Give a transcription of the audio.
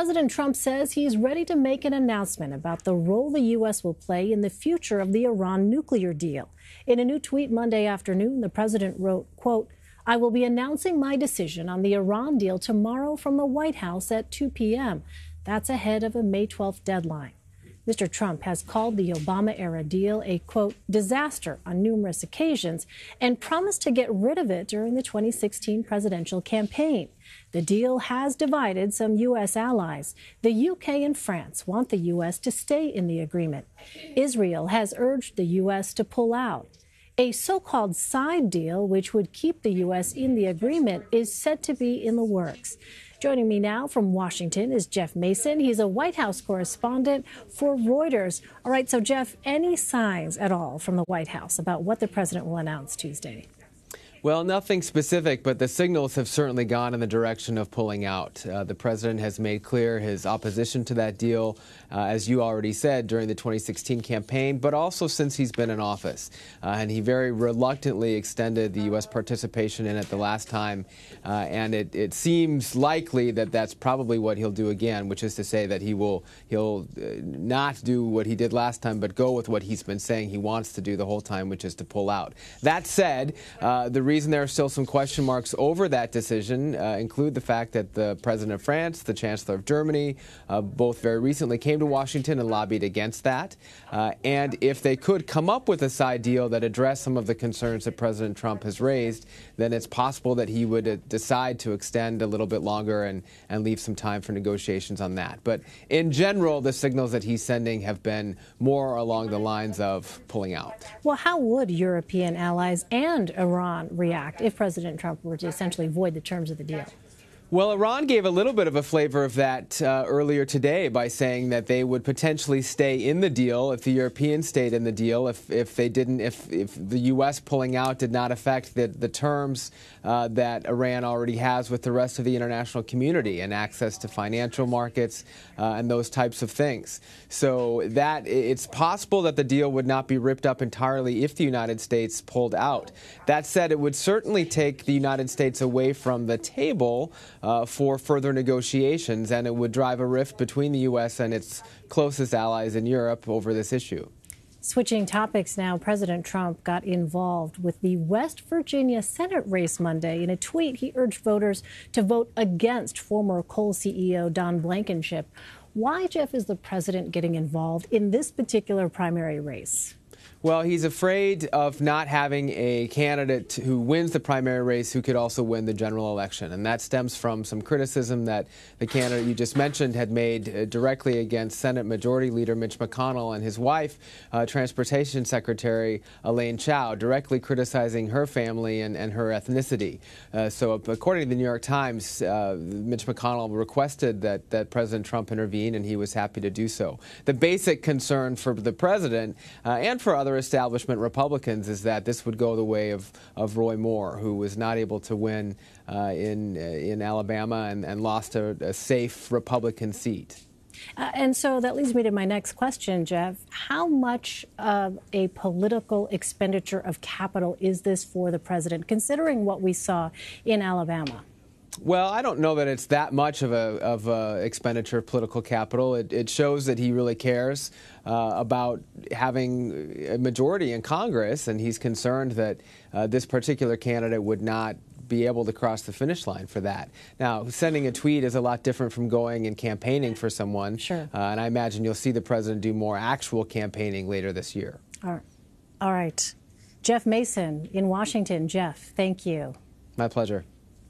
President Trump says he's ready to make an announcement about the role the U.S. will play in the future of the Iran nuclear deal. In a new tweet Monday afternoon, the president wrote, quote, "I will be announcing my decision on the Iran deal tomorrow from the White House at 2 p.m. That's ahead of a May 12th deadline." Mr. Trump has called the Obama-era deal a, quote, disaster on numerous occasions and promised to get rid of it during the 2016 presidential campaign. The deal has divided some U.S. allies. The U.K. and France want the U.S. to stay in the agreement. Israel has urged the U.S. to pull out. A so-called side deal, which would keep the U.S. in the agreement, is said to be in the works. Joining me now from Washington is Jeff Mason. He's a White House correspondent for Reuters. All right, so Jeff, any signs at all from the White House about what the president will announce Tuesday? Well, nothing specific, but the signals have certainly gone in the direction of pulling out. The president has made clear his opposition to that deal, as you already said, during the 2016 campaign, but also since he's been in office. And he very reluctantly extended the U.S. participation in it the last time. And it seems likely that that's probably what he'll do again, which is to say that he'll not do what he did last time, but go with what he's been saying he wants to do the whole time, which is to pull out. That said, the reason there are still some question marks over that decision include the fact that the president of France, the chancellor of Germany, both very recently came to Washington and lobbied against that. And if they could come up with a side deal that addressed some of the concerns that President Trump has raised, then it's possible that he would decide to extend a little bit longer and leave some time for negotiations on that. But in general, the signals that he's sending have been more along the lines of pulling out. Well, how would European allies and Iran react if President Trump were to essentially void the terms of the deal? Well, Iran gave a little bit of a flavor of that earlier today by saying that they would potentially stay in the deal if the Europeans stayed in the deal, if the U.S. pulling out did not affect the terms that Iran already has with the rest of the international community and access to financial markets and those types of things. So that it's possible that the deal would not be ripped up entirely if the United States pulled out. That said, it would certainly take the United States away from the table for further negotiations, and it would drive a rift between the U.S. and its closest allies in Europe over this issue. Switching topics now, President Trump got involved with the West Virginia Senate race Monday. In a tweet, he urged voters to vote against former coal CEO Don Blankenship. Why, Jeff, is the president getting involved in this particular primary race? Well, he's afraid of not having a candidate who wins the primary race who could also win the general election. And that stems from some criticism that the candidate you just mentioned had made directly against Senate Majority Leader Mitch McConnell and his wife, Transportation Secretary Elaine Chao, directly criticizing her family and her ethnicity. So according to the New York Times, Mitch McConnell requested that President Trump intervene, and he was happy to do so. The basic concern for the president and for other establishment Republicans is that this would go the way of Roy Moore, who was not able to win in Alabama and lost a safe Republican seat. And so that leads me to my next question, Jeff. How much of a political expenditure of capital is this for the president, considering what we saw in Alabama? Well, I don't know that it's that much of a expenditure of political capital. It shows that he really cares about having a majority in Congress, and he's concerned that this particular candidate would not be able to cross the finish line for that. Now, sending a tweet is a lot different from going and campaigning for someone. Sure. And I imagine you'll see the president do more actual campaigning later this year. All right. Jeff Mason in Washington. Jeff, thank you. My pleasure.